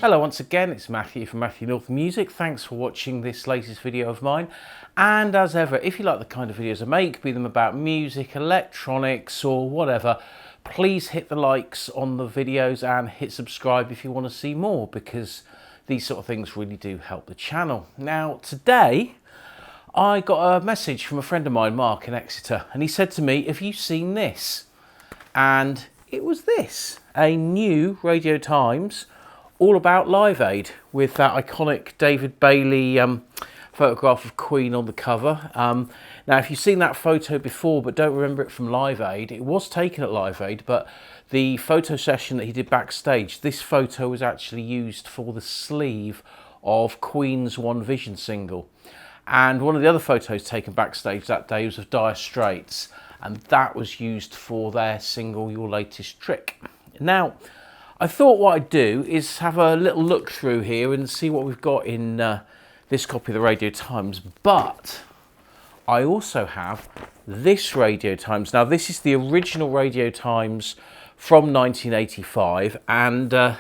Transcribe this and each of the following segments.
Hello once again, it's Matthew from Matthew North Music. Thanks for watching this latest video of mine. And as ever, if you like the kind of videos I make, be them about music, electronics or whatever, please hit the likes on the videos and hit subscribe if you want to see more, because these sort of things really do help the channel. Now today, I got a message from a friend of mine, Mark in Exeter, and he said to me, have you seen this? And it was this, a new Radio Times all about Live Aid with that iconic David Bailey photograph of Queen on the cover. Now, if you've seen that photo before but don't remember it from Live Aid, it was taken at Live Aid, but the photo session that he did backstage, this photo was actually used for the sleeve of Queen's One Vision single. And one of the other photos taken backstage that day was of Dire Straits, and that was used for their single Your Latest Trick. Now, I thought what I'd do is have a little look through here and see what we've got in this copy of the Radio Times, but I also have this Radio Times. Now, this is the original Radio Times from 1985, and I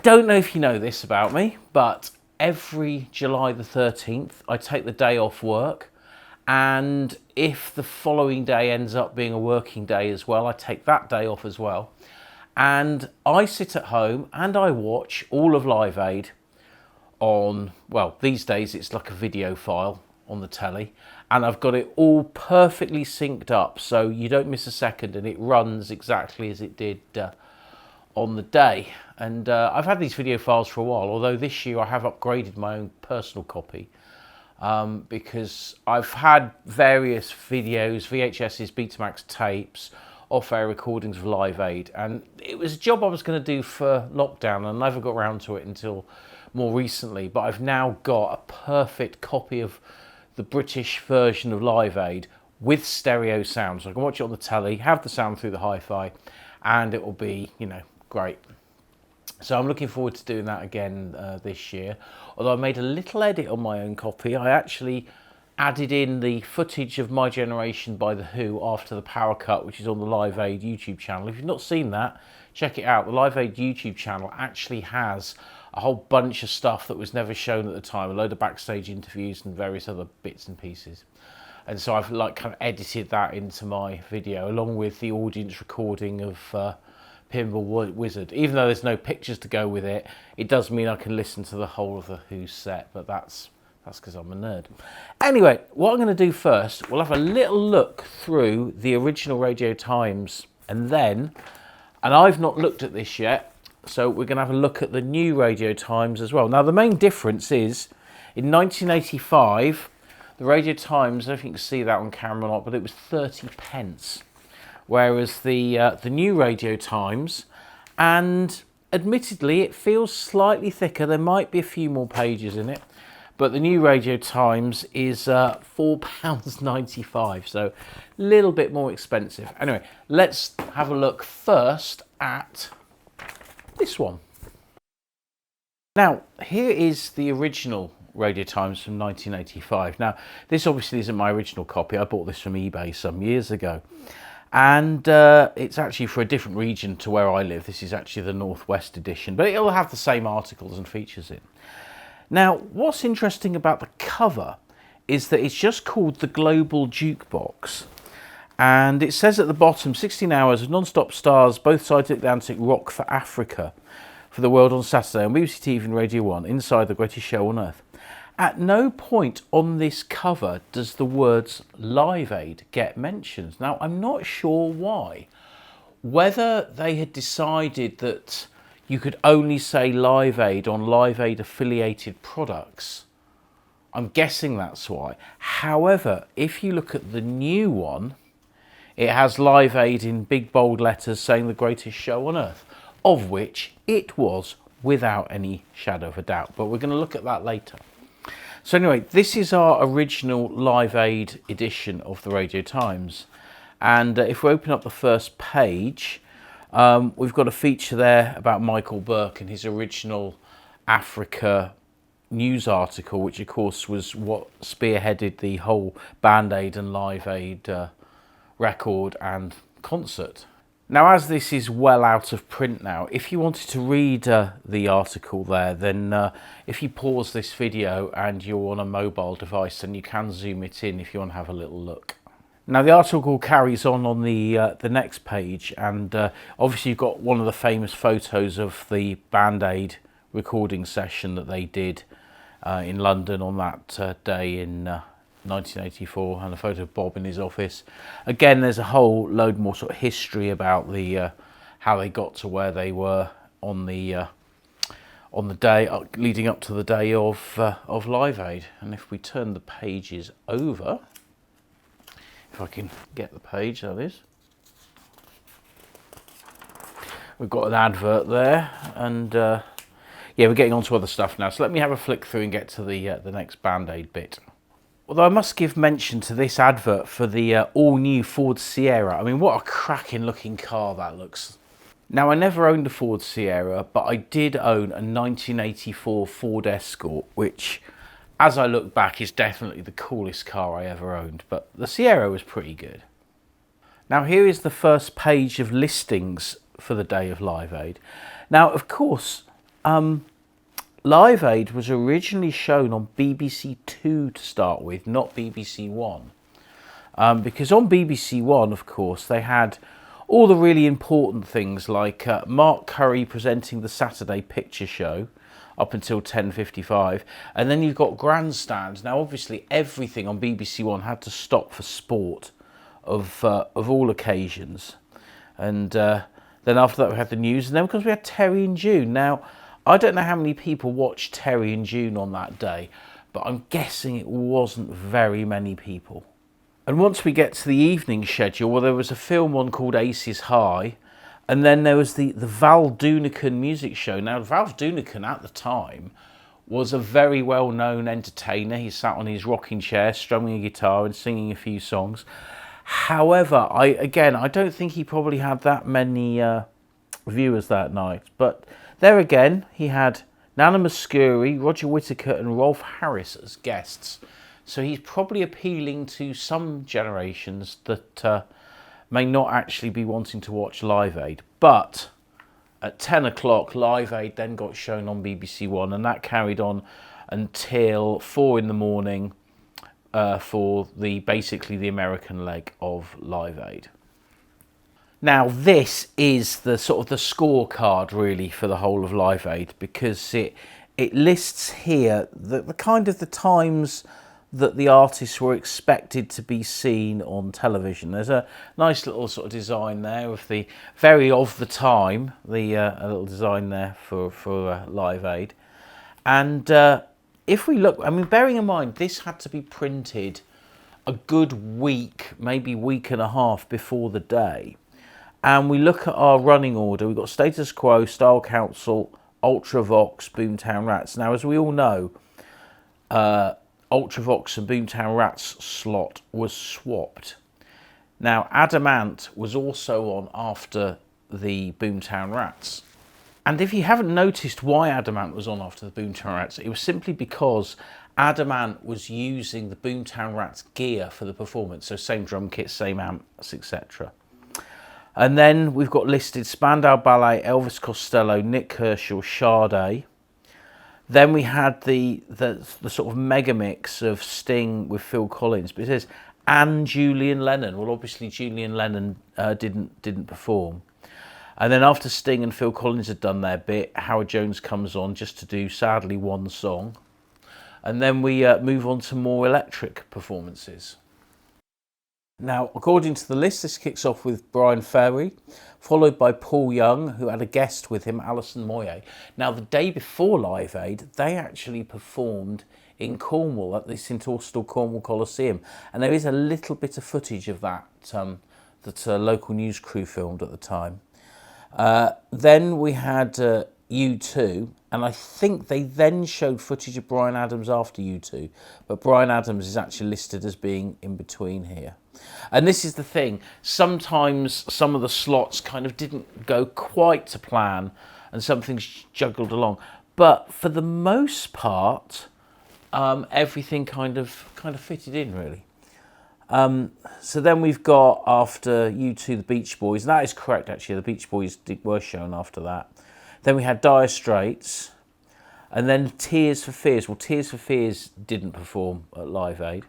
don't know if you know this about me, but every July the 13th, I take the day off work, and if the following day ends up being a working day as well, I take that day off as well. And I sit at home and I watch all of Live Aid on, well, these days it's like a video file on the telly, and I've got it all perfectly synced up so you don't miss a second, and it runs exactly as it did on the day. And I've had these video files for a while, although this year I have upgraded my own personal copy because I've had various videos, VHSs, Betamax tapes, off-air recordings of Live Aid, and it was a job I was going to do for lockdown, and I never got around to it until more recently, but I've now got a perfect copy of the British version of Live Aid with stereo sound, so I can watch it on the telly, have the sound through the hi-fi, and it will be, you know, great. So I'm looking forward to doing that again this year, although I made a little edit on my own copy. I actually added in the footage of My Generation by The Who after the power cut, which is on the Live Aid YouTube channel. If you've not seen that, check it out. The Live Aid YouTube channel actually has a whole bunch of stuff that was never shown at the time, a load of backstage interviews and various other bits and pieces. And so I've kind of edited that into my video, along with the audience recording of Pinball Wizard. Even though there's no pictures to go with it, it does mean I can listen to the whole of The Who set, but that's because I'm a nerd. Anyway, what I'm going to do first, we'll have a little look through the original Radio Times, and I've not looked at this yet, so we're going to have a look at the new Radio Times as well. Now, the main difference is, in 1985, the Radio Times, I don't know if you can see that on camera or not, but it was 30 pence, whereas the new Radio Times, and admittedly, it feels slightly thicker. There might be a few more pages in it, but the new Radio Times is £4.95, so a little bit more expensive. Anyway, let's have a look first at this one. Now, here is the original Radio Times from 1985. Now, this obviously isn't my original copy. I bought this from eBay some years ago. And it's actually for a different region to where I live. This is actually the Northwest edition, but it'll have the same articles and features in. Now, what's interesting about the cover is that it's just called the Global Jukebox. And it says at the bottom, 16 hours of non-stop stars, both sides of the Atlantic, rock for Africa, for the world on Saturday on BBC TV and Radio 1, inside the greatest show on earth. At no point on this cover does the words Live Aid get mentioned. Now, I'm not sure why. Whether they had decided that you could only say Live Aid on Live Aid affiliated products. I'm guessing that's why. However, if you look at the new one, it has Live Aid in big bold letters saying the greatest show on earth, of which it was without any shadow of a doubt. But we're going to look at that later. So anyway, this is our original Live Aid edition of the Radio Times. And if we open up the first page, we've got a feature there about Michael Buerk and his original Africa news article, which of course was what spearheaded the whole Band Aid and Live Aid record and concert. Now, as this is well out of print now, if you wanted to read the article there, then if you pause this video and you're on a mobile device, then you can zoom it in if you want to have a little look. Now, the article carries on the next page, and obviously you've got one of the famous photos of the Band Aid recording session that they did in London on that day in 1984, and a photo of Bob in his office. Again, there's a whole load more sort of history about the how they got to where they were on the day leading up to the day of Live Aid. And if we turn the pages over, if I can get the page, that is, we've got an advert there, and yeah, we're getting on to other stuff now. So let me have a flick through and get to the next Band Aid bit. Although I must give mention to this advert for the all-new Ford Sierra. I mean, what a cracking looking car that looks. Now, I never owned a Ford Sierra, but I did own a 1984 Ford Escort, which, as I look back, is definitely the coolest car I ever owned. But the Sierra was pretty good. Now, here is the first page of listings for the day of Live Aid. Now, of course, Live Aid was originally shown on BBC Two to start with, not BBC One. Because on BBC One, of course, they had all the really important things like Mark Curry presenting the Saturday Picture Show up until 10:55. And then you've got Grandstand. Now, obviously, everything on BBC One had to stop for sport of all occasions. And then after that, we had the news. And then, of course, we had Terry and June. Now, I don't know how many people watched Terry and June on that day, but I'm guessing it wasn't very many people. And once we get to the evening schedule, well, there was a film on called Aces High, and then there was the Val Doonican music show. Now, Val Doonican at the time was a very well-known entertainer. He sat on his rocking chair, strumming a guitar and singing a few songs. However, I don't think he probably had that many viewers that night, but there again, he had Nana Muscuri, Roger Whittaker and Rolf Harris as guests. So he's probably appealing to some generations that may not actually be wanting to watch Live Aid. But at 10 o'clock, Live Aid then got shown on BBC One, and that carried on until 4 in the morning for basically the American leg of Live Aid. Now, this is the sort of the scorecard really for the whole of Live Aid, because it lists here the kind of the times that the artists were expected to be seen on television. There's a nice little sort of design there of the very of the time, a little design there for Live Aid. And if we look, I mean, bearing in mind this had to be printed a good week, maybe week and a half before the day. And we look at our running order. We've got Status Quo, Style Council, Ultravox, Boomtown Rats. Now, as we all know, Ultravox and Boomtown Rats slot was swapped. Now, Adamant was also on after the Boomtown Rats. And if you haven't noticed why Adamant was on after the Boomtown Rats, it was simply because Adamant was using the Boomtown Rats gear for the performance. So same drum kit, same amps, etc. And then we've got listed Spandau Ballet, Elvis Costello, Nick Kershaw, Sade. Then we had the sort of mega mix of Sting with Phil Collins, but it says and Julian Lennon. Well, obviously Julian Lennon didn't perform. And then after Sting and Phil Collins had done their bit, Howard Jones comes on just to do sadly one song, and then we move on to more electric performances. Now, according to the list, this kicks off with Brian Ferry, followed by Paul Young, who had a guest with him, Alison Moyet. Now, the day before Live Aid, they actually performed in Cornwall at the St Austell Cornwall Coliseum, and there is a little bit of footage of that that a local news crew filmed at the time. Then we had U2, and I think they then showed footage of Bryan Adams after U2, but Bryan Adams is actually listed as being in between here. And this is the thing, sometimes some of the slots kind of didn't go quite to plan and some things juggled along, but for the most part everything kind of fitted in really. So then we've got, after U2, the Beach Boys. And that is correct, actually. The Beach Boys were shown after that. Then we had Dire Straits. And then Tears for Fears. Well, Tears for Fears didn't perform at Live Aid.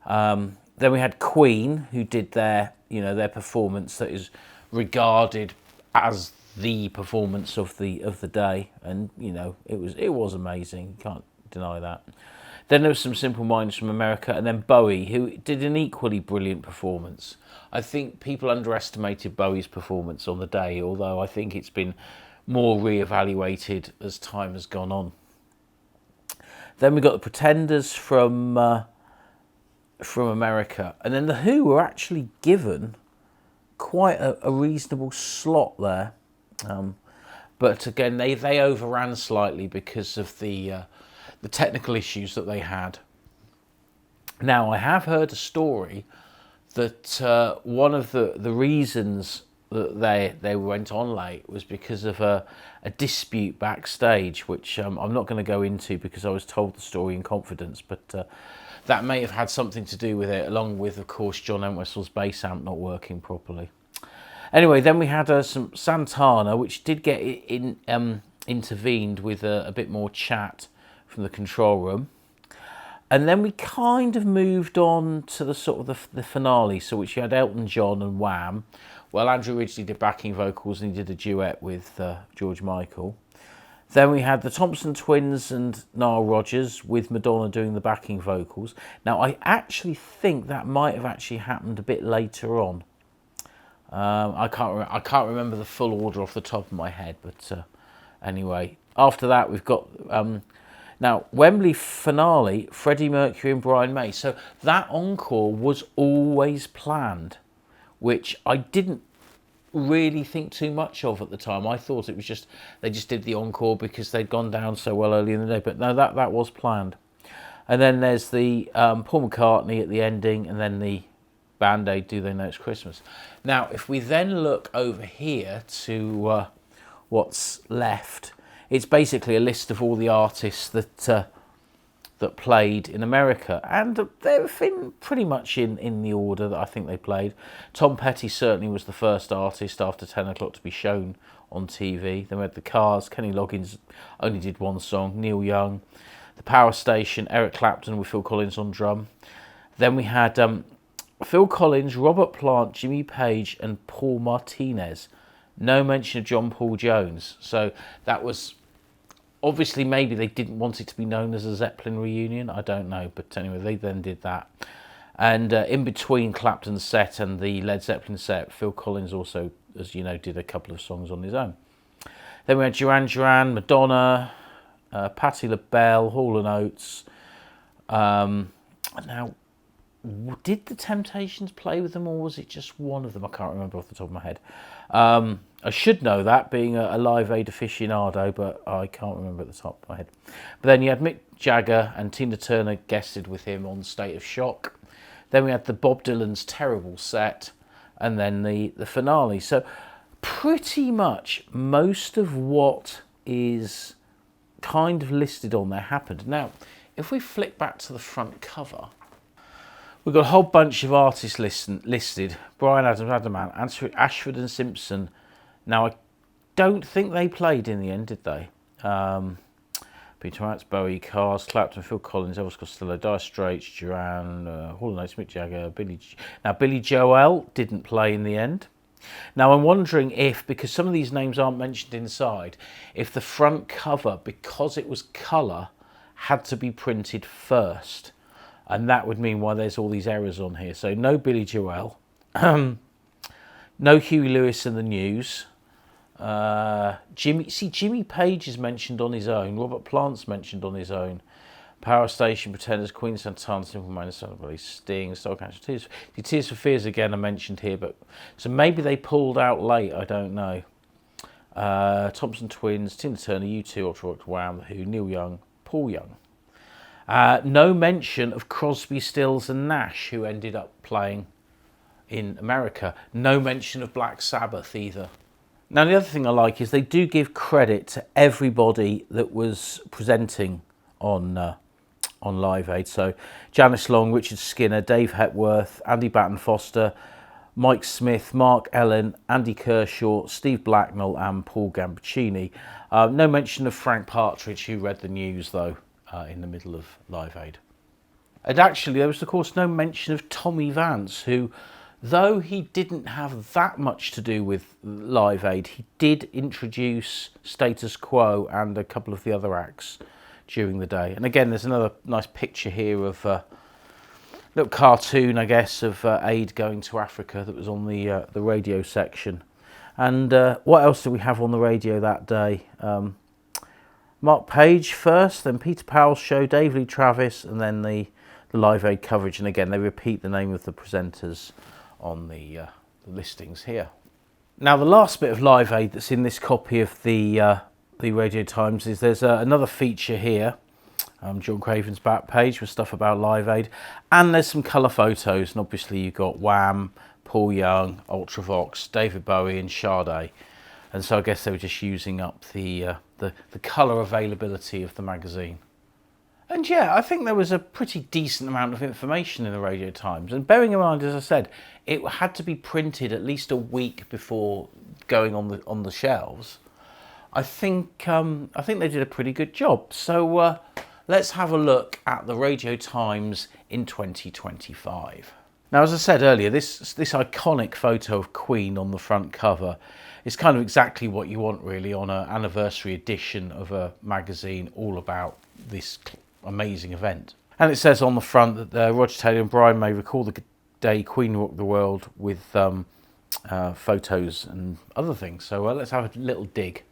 Then we had Queen, who did their performance that is regarded as the performance of the day, and it was amazing. You can't deny that. Then there was some Simple Minds from America, and then Bowie, who did an equally brilliant performance. I think people underestimated Bowie's performance on the day, although I think it's been more re-evaluated as time has gone on. Then we got the Pretenders from America, and then the Who were actually given quite a reasonable slot there, but again they overran slightly because of the technical issues that they had. Now, I have heard a story that one of the reasons that they went on late was because of a dispute backstage, which I'm not going to go into because I was told the story in confidence, but that may have had something to do with it, along with, of course, John Entwistle's bass amp not working properly. Anyway, then we had some Santana, which did get intervened with a bit more chat from the control room. And then we kind of moved on to the sort of the finale, so which you had Elton John and Wham. Well, Andrew Ridgeley did backing vocals and he did a duet with George Michael. Then we had the Thompson Twins and Nile Rodgers with Madonna doing the backing vocals. Now, I actually think that might have actually happened a bit later on. I can't remember the full order off the top of my head, but anyway, after that we've got now Wembley finale, Freddie Mercury and Brian May. So that encore was always planned, which I didn't really think too much of at the time. I thought it was they just did the encore because they'd gone down so well early in the day, but no, that was planned. And then there's the Paul McCartney at the ending, and then the Band-Aid, Do They Know It's Christmas. Now, if we then look over here to what's left, it's basically a list of all the artists that played in America, and they've been pretty much in the order that I think they played. Tom Petty certainly was the first artist after 10 o'clock to be shown on TV. Then we had the Cars, Kenny Loggins only did one song, Neil Young, the Power Station, Eric Clapton with Phil Collins on drum. Then we had Phil Collins, Robert Plant, Jimmy Page and Paul Martinez. No mention of John Paul Jones. So that was, obviously maybe they didn't want it to be known as a Zeppelin reunion. I don't know. But anyway, they then did that. And in between Clapton's set and the Led Zeppelin set, Phil Collins also, as you know, did a couple of songs on his own. Then we had Duran Duran, Madonna, Patti LaBelle, Hall & Oates. Now, did the Temptations play with them, or was it just one of them? I can't remember off the top of my head. I should know that, being a Live Aid aficionado, but I can't remember at the top of my head. But then you had Mick Jagger and Tina Turner guested with him on State of Shock. Then we had the Bob Dylan's Terrible set, and then the finale. So pretty much most of what is kind of listed on there happened. Now, if we flick back to the front cover, we've got a whole bunch of artists listed. Bryan Adams, Adam Ant, Ashford and Simpson. Now, I don't think they played in the end, did they? Peter Wright, Bowie, Cars, Clapton, Phil Collins, Elvis Costello, Dire Straits, Duran, Hall & Oates, Mick Jagger, Billy Joel didn't play in the end. Now, I'm wondering if, because some of these names aren't mentioned inside, if the front cover, because it was colour, had to be printed first. And that would mean why there's all these errors on here. So no Billy Joel, no Huey Lewis and the News. Jimmy Page is mentioned on his own. Robert Plant's mentioned on his own. Power Station, Pretenders, Queen, Santana, Simple Minds, Sting, Soul Catcher, Tears for Fears again are mentioned here, but so maybe they pulled out late. I don't know. Thompson Twins, Tina Turner, U2, Ultra Rock, Wham, The Who, Neil Young, Paul Young. No mention of Crosby, Stills and Nash, who ended up playing in America. No mention of Black Sabbath either. Now, the other thing I like is they do give credit to everybody that was presenting on on Live Aid. So Janice Long, Richard Skinner, Dave Hepworth, Andy Batten Foster, Mike Smith, Mark Ellen, Andy Kershaw, Steve Blacknell and Paul Gambaccini. No mention of Frank Partridge, who read the news though in the middle of Live Aid. And actually there was of course no mention of Tommy Vance, who, though he didn't have that much to do with Live Aid, he did introduce Status Quo and a couple of the other acts during the day. And again, there's another nice picture here of a little cartoon, I guess, of aid going to Africa that was on the radio section. And what else did we have on the radio that day? Mark Page first, then Peter Powell's show, Dave Lee Travis, and then the Live Aid coverage. And again, they repeat the name of the presenters on the listings here. Now, the last bit of Live Aid that's in this copy of the Radio Times is there's another feature here, John Craven's back page with stuff about Live Aid, and there's some colour photos, and obviously you've got Wham, Paul Young, Ultravox, David Bowie and Sade, and so I guess they were just using up the colour availability of the magazine. And yeah, I think there was a pretty decent amount of information in the Radio Times. And bearing in mind, as I said, it had to be printed at least a week before going on the shelves. I think they did a pretty good job. So let's have a look at the Radio Times in 2025. Now, as I said earlier, this iconic photo of Queen on the front cover is kind of exactly what you want really on an anniversary edition of a magazine all about this amazing event. And it says on the front that Roger Taylor and Brian May recall the day Queen rocked the world with photos and other things. So let's have a little dig.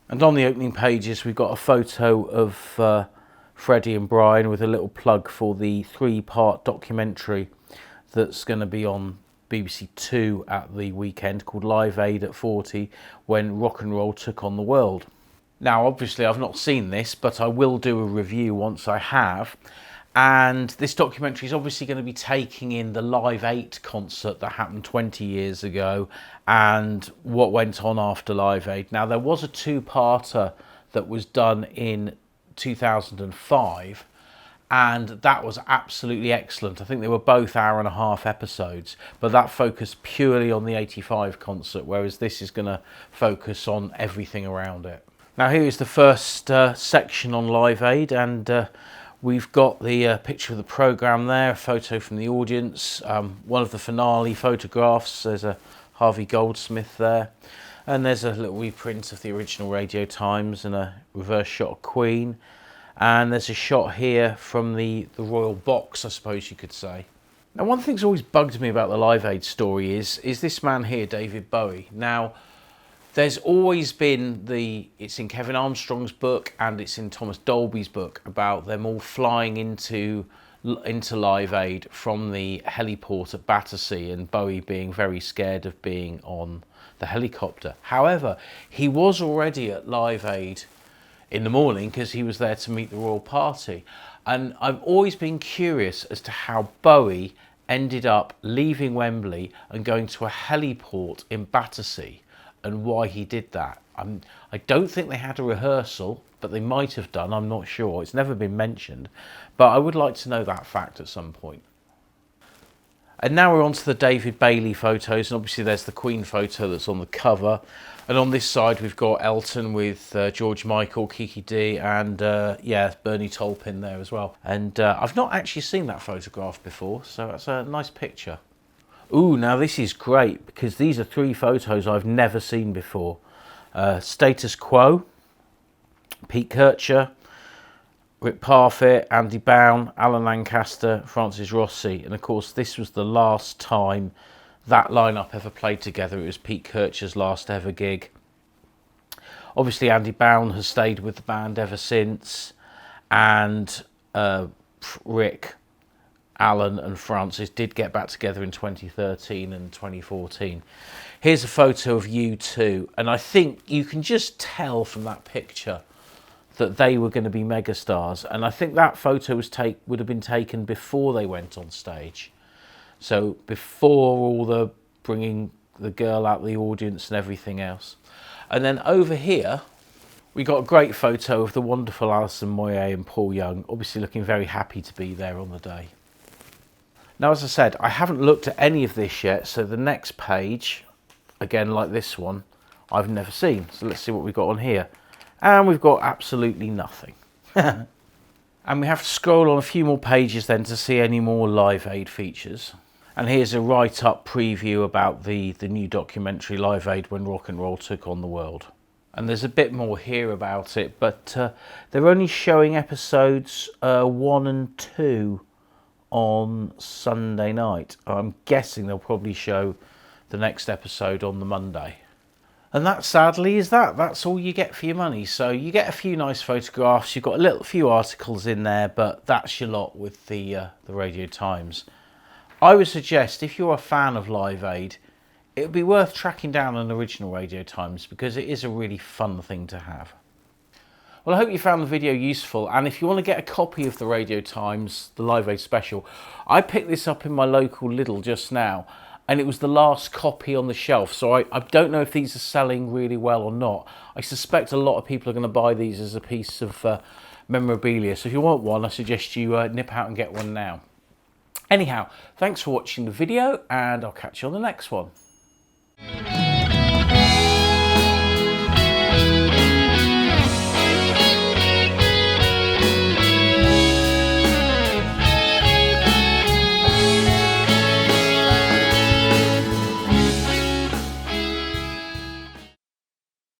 And on the opening pages we've got a photo of Freddie and Brian with a little plug for the 3-part documentary that's going to be on BBC Two at the weekend called Live Aid at 40, when rock and roll took on the world. Now, obviously, I've not seen this, but I will do a review once I have. And this documentary is obviously going to be taking in the Live 8 concert that happened 20 years ago and what went on after Live 8. Now, there was a 2-parter that was done in 2005, and that was absolutely excellent. I think they were both hour-and-a-half episodes, but that focused purely on the 85 concert, whereas this is going to focus on everything around it. Now, here is the first section on Live Aid, and we've got the picture of the programme there, a photo from the audience, one of the finale photographs. There's a Harvey Goldsmith there, and there's a little reprint of the original Radio Times and a reverse shot of Queen, and there's a shot here from the Royal Box, I suppose you could say. Now, one thing that's always bugged me about the Live Aid story is this man here, David Bowie. Now, there's always been it's in Kevin Armstrong's book and it's in Thomas Dolby's book about them all flying into Live Aid from the heliport at Battersea, and Bowie being very scared of being on the helicopter. However, he was already at Live Aid in the morning because he was there to meet the royal party. And I've always been curious as to how Bowie ended up leaving Wembley and going to a heliport in Battersea, and why he did that. I don't think they had a rehearsal, but they might have done, I'm not sure. It's never been mentioned, but I would like to know that fact at some point. And now we're on to the David Bailey photos, and obviously there's the Queen photo that's on the cover. And on this side we've got Elton with George Michael, Kiki Dee, and yeah, Bernie Taupin there as well. And I've not actually seen that photograph before, so that's a nice picture. Ooh, now this is great because these are 3 photos I've never seen before. Status Quo, Pete Kircher, Rick Parfitt, Andy Bown, Alan Lancaster, Francis Rossi. And of course, this was the last time that lineup ever played together. It was Pete Kircher's last ever gig. Obviously, Andy Bown has stayed with the band ever since. And Rick, Alan and Francis did get back together in 2013 and 2014. Here's a photo of U2, and I think you can just tell from that picture that they were going to be megastars. And I think that photo would have been taken before they went on stage. So before all the bringing the girl out of the audience and everything else. And then over here, We got a great photo of the wonderful Alison Moyet and Paul Young, obviously looking very happy to be there on the day. Now, as I said, I haven't looked at any of this yet, so the next page, again like this one, I've never seen. So let's see what we've got on here. And we've got absolutely nothing. And we have to scroll on a few more pages then to see any more Live Aid features. And here's a write-up preview about the new documentary Live Aid When Rock and Roll Took on the World. And there's a bit more here about it, but they're only showing episodes 1 and 2 on Sunday night. I'm guessing they'll probably show the next episode on the Monday. And that, sadly, is that's all you get for your money. So you get a few nice photographs, you've got a few articles in there, but that's your lot with the Radio Times. I would suggest, if you're a fan of Live Aid, it would be worth tracking down an original Radio Times, because it is a really fun thing to have. Well, I hope you found the video useful, and if you want to get a copy of the Radio Times, the Live Aid special, I picked this up in my local Lidl just now, and it was the last copy on the shelf, so I don't know if these are selling really well or not. I suspect a lot of people are going to buy these as a piece of memorabilia, so if you want one, I suggest you nip out and get one now. Anyhow, thanks for watching the video, and I'll catch you on the next one.